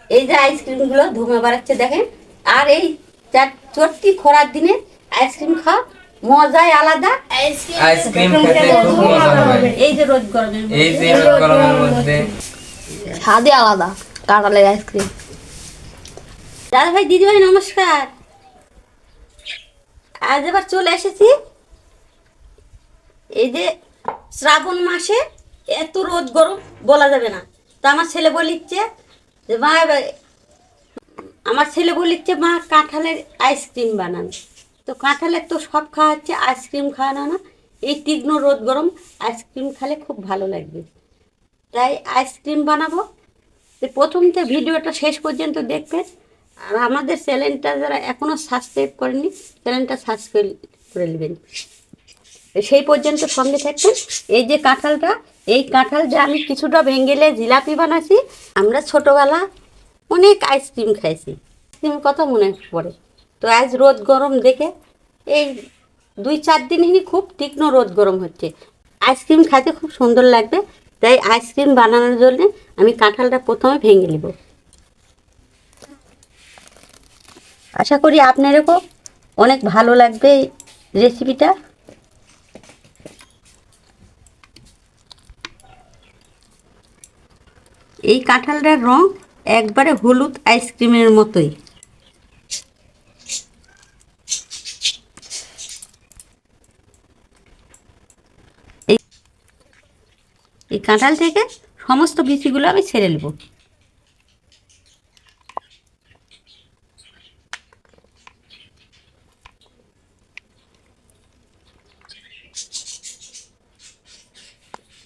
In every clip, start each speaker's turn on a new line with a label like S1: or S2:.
S1: এই যে আইসক্রিমগুলো ধুমে বেড়াচ্ছে দেখেন। আর এই চটকি খরার দিনে আইসক্রিম খাওয়া মজাই আলাদা।
S2: আইসক্রিম খেতে খুব মজা হবে।
S1: এই যে রোদ
S2: গরমের মধ্যে
S1: স্বাদই আলাদা কাঁঠালের আইসক্রিম। দাদা ভাই দিদি ভাই নমস্কার। আজ এবার চলে এসেছি এই যে শ্রাবণ মাসে এত রোদ গরম বলা যাবে না। তো আমার ছেলে বলিচ্ছে যে মা মা কাঁঠালের আইসক্রিম বানান। তো কাঁঠালের তো সব খাওয়া হচ্ছে, আইসক্রিম খাওয়ানো না। এই তীক্ষ্ণ রোদ গরম আইসক্রিম খেলে খুব ভালো লাগবে, তাই আইসক্রিম বানাবো। তো প্রথম থেকে ভিডিওটা শেষ পর্যন্ত দেখবেন। আর আমাদের চ্যানেলটা যারা এখনও সাবস্ক্রাইব করেনি চ্যানেলটা সাবস্ক্রাইব করে নেবেন, সেই পর্যন্ত সঙ্গে থাকবেন। এই যে কাঁঠালটা, এই কাঁঠাল যে আমি কিছুটা ভেঙেলে জিলাপি বানাচ্ছি। আমরা ছোটোবেলা অনেক আইসক্রিম খাইছি, আইসক্রিম কথা মনে পড়ে। তো আজ রোদ গরম দেখে এই 2-4 দিনই খুব তীক্ষ্ণ রোদ গরম হচ্ছে, আইসক্রিম খাইতে খুব সুন্দর লাগবে। তাই আইসক্রিম বানানোর জন্য আমি কাঁঠালটা প্রথমে ভেঙে নেব। আশা করি আপনাদেরও অনেক ভালো লাগবে এই রেসিপিটা। এই কাঁঠালটার রং একবারে হলুদ আইসক্রিমের মতোই। এই কাঁঠাল থেকে সমস্ত বিচিগুলো আমি ছেড়ে নেব।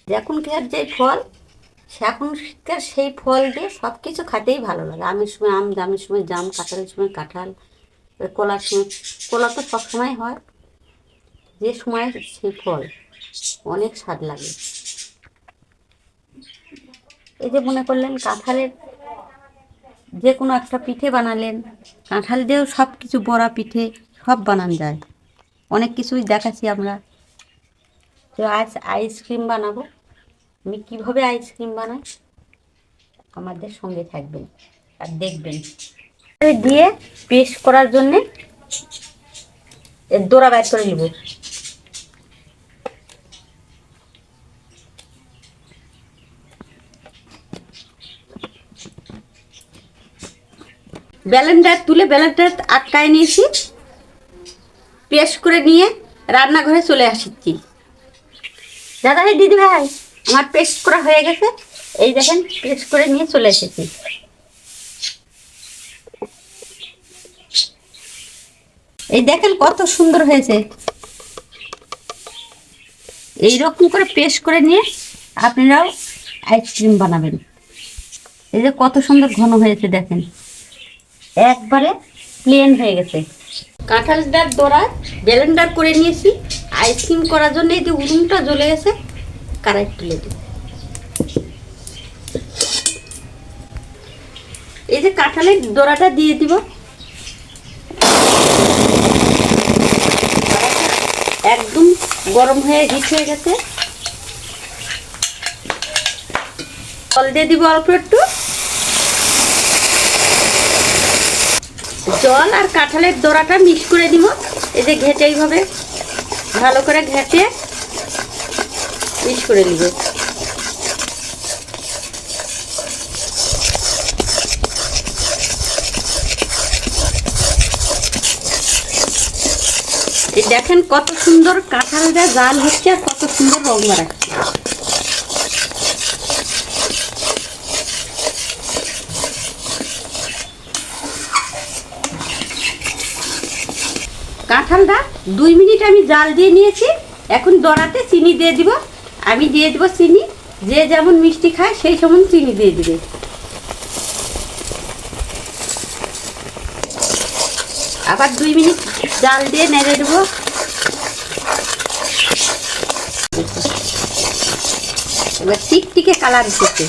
S1: এখনকার যে ফল, এখনকার সেই ফল দিয়ে সব কিছু খেতেই ভালো লাগে। আমের সময় আম, জামের সময় জাম, কাঁঠালের সময় কাঁঠাল, কলার সময় কলা তো সবসময় হয়। যে সময় সেই ফল অনেক স্বাদ লাগে। এই যে মনে করলেন কাঁঠালের যে কোনো একটা পিঠে বানালেন, কাঁঠাল দিয়েও সব কিছু বড়া পিঠে সব বানানো যায়, অনেক কিছুই দেখাচ্ছি আমরা। তো আজ আইসক্রিম বানাবো। আমি কীভাবে আইসক্রিম বানাই আমাদের সঙ্গে থাকবেন আর দেখবেন। দিয়ে পেস্ট করার জন্যে এর দোড়া বের করে নেব। ব্লেন্ডার তুলে ব্লেন্ডার আটকায় নিয়েছি, পেস্ট করে নিয়ে রান্নাঘরে চলে আসছি। দাদা ভাই দিদি ভাই আমার পেস্ট করা হয়ে গেছে। এই দেখেন পেস্ট করে নিয়ে চলে এসেছি। এই দেখেন কত সুন্দর হয়েছে। এইরকম করে পেস্ট করে নিয়ে আপনারাও আইসক্রিম বানাবেন। এই যে কত সুন্দর ঘন হয়েছে দেখেন, একবারে প্লেন হয়ে গেছে। কাঁঠালটার দোড়া ব্লেন্ডার করে নিয়েছি আইসক্রিম করার জন্য। এই যে উনুনটা জ্বলে গেছে, কড়াই তুলে দিই। এই যে কাঁঠালের দোড়াটা দিয়ে দিব। একদম গরম হয়ে হিট হয়ে গেছে। জল দিয়ে দিব অল্প একটু। জল আর কাঁঠালের দোড়াটা মিক্স করে দিব। এই যে ঘেটে এইভাবে ভালো করে ঘেটে মিক্স করে নিব। এই দেখেন কত সুন্দর কাঁঠালটা জাল হচ্ছে আর কত সুন্দর রং বাড়াচ্ছে। কাঁঠালটা 2 মিনিট আমি জাল দিয়ে নিয়েছি। এখন দড়াতে চিনি দিয়ে দিব। আমি দিয়ে দিব চিনি, যে যেমন মিষ্টি খায় সেই সমান চিনি দিয়ে দিবে। আবার 2 মিনিট জাল দিয়ে নেড়ে দেবো। এবার টিকটিকে কালার এসেছে।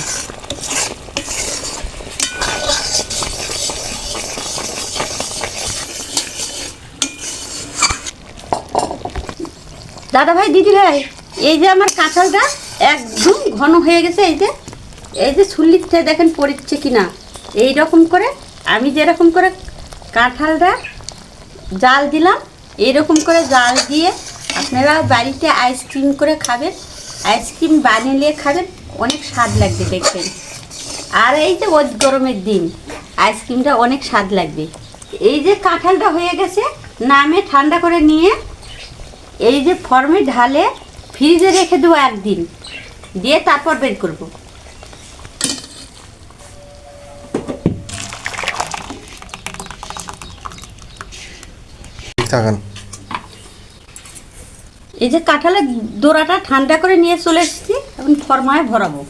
S1: দাদা ভাই দিদি ভাই এই যে আমার কাঁঠালটা একদম ঘন হয়ে গেছে। এই যে ছুলিতে দেখেন পড়ছে কিনা, এই রকম করে আমি যেরকম করে কাঁঠালটা জাল দিলাম, এইরকম করে জাল দিয়ে আপনারা বাড়িতে আইসক্রিম করে খাবেন, আইসক্রিম বানিয়ে খাবেন, অনেক স্বাদ লাগবে দেখবেন। আর এই যে রোদ গরমের দিন আইসক্রিমটা অনেক স্বাদ লাগবে। এই যে কাঁঠালটা হয়ে গেছে, নামে ঠান্ডা করে নিয়ে এই যে ফর্মে ঢালে ফ্রিজে রেখে দেবো একদিন, দিয়ে তারপর বের করবো। এই যে কাঁঠালের দোড়াটা ঠান্ডা করে নিয়ে চলে এসেছি, এখন ফরমায় ভরাবো।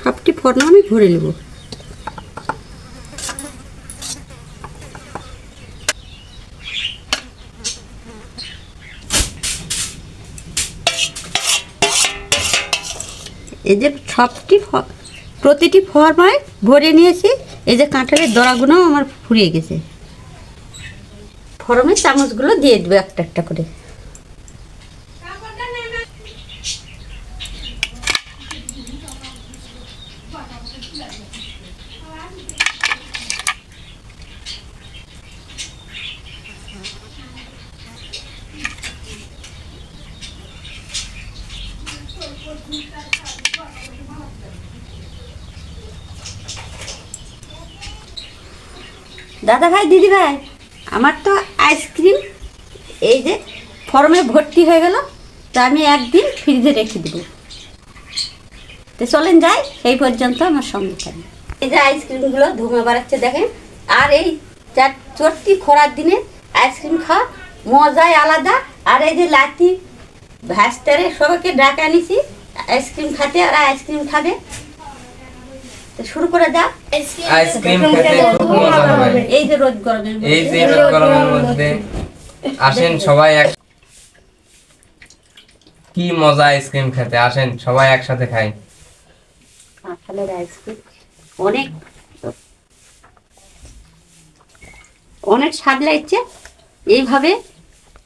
S1: সবটি ফর্মা আমি ভরে নেব। এই যে সবটি প্রতিটি ফর্মায় ভরে নিয়েছি। এই যে কাঁঠালের দড়াগুলো আমার ফুরিয়ে গেছে, ফর্মের চামচগুলো দিয়ে দেবো একটা একটা করে। দাদা ভাই, দিদি ভাই, আমার তো আইসক্রিম এই যে ফর্মে ভর্তি হয়ে গেল, তা আমি একদিন ফ্রিজে রেখে দেবো। তো চলেন যাই, এই পর্যন্ত আমার সঙ্গে থাকবে। এই যে আইসক্রিমগুলো ধুমে বাড়াচ্ছে দেখেন। আর এই চটকি খরার দিনে আইসক্রিম খাওয়া মজাই আলাদা। আর এই যে লাঠি ভাস্তারে সবাইকে ডাকা নিছি আইসক্রিম খাতে, আর আইসক্রিম খাবে। শুরু করে যাক।
S2: আইসক্রিম খেতে খুব মজা হবে।
S1: এই যে রোদ
S2: গরমের মধ্যে আসেন সবাই কি মজা আইসক্রিম খেতে, আসেন সবাই একসাথে খাই।
S1: কাঁঠালের আইসক্রিম অনেক অনেক স্বাদ লাগছে। এইভাবে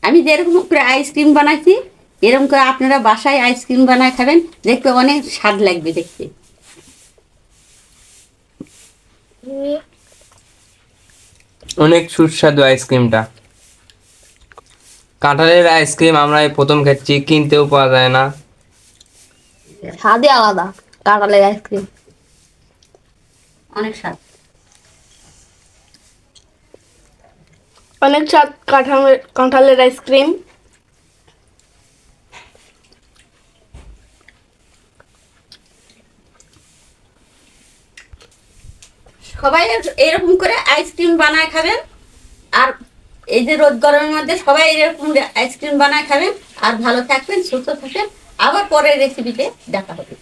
S1: আমি যেরকম করে আইসক্রিম বানাইছি, এরকম করে আপনারা বাসায় আইসক্রিম বানায় খাবেন, দেখবে অনেক স্বাদ লাগবে দেখতে।
S2: অনেক সুস্বাদু আইসক্রিমটা। কাঁঠালের আইসক্রিম আমরা এই প্রথম খাচ্ছি, কিনতেও পাওয়া যায় না।
S3: স্বাদই আলাদা কাঁঠালের আইসক্রিম,
S1: অনেক স্বাদ।
S3: অনেক স্বাদ কাঁঠালের আইসক্রিম।
S1: সবাই এরকম করে আইসক্রিম বানায় খাবেন। আর এই যে রোদ গরমের মধ্যে সবাই এরকম আইসক্রিম বানায় খাবেন। আর ভালো থাকবেন, সুস্থ থাকবেন। আবার পরের রেসিপিতে দেখা হবে।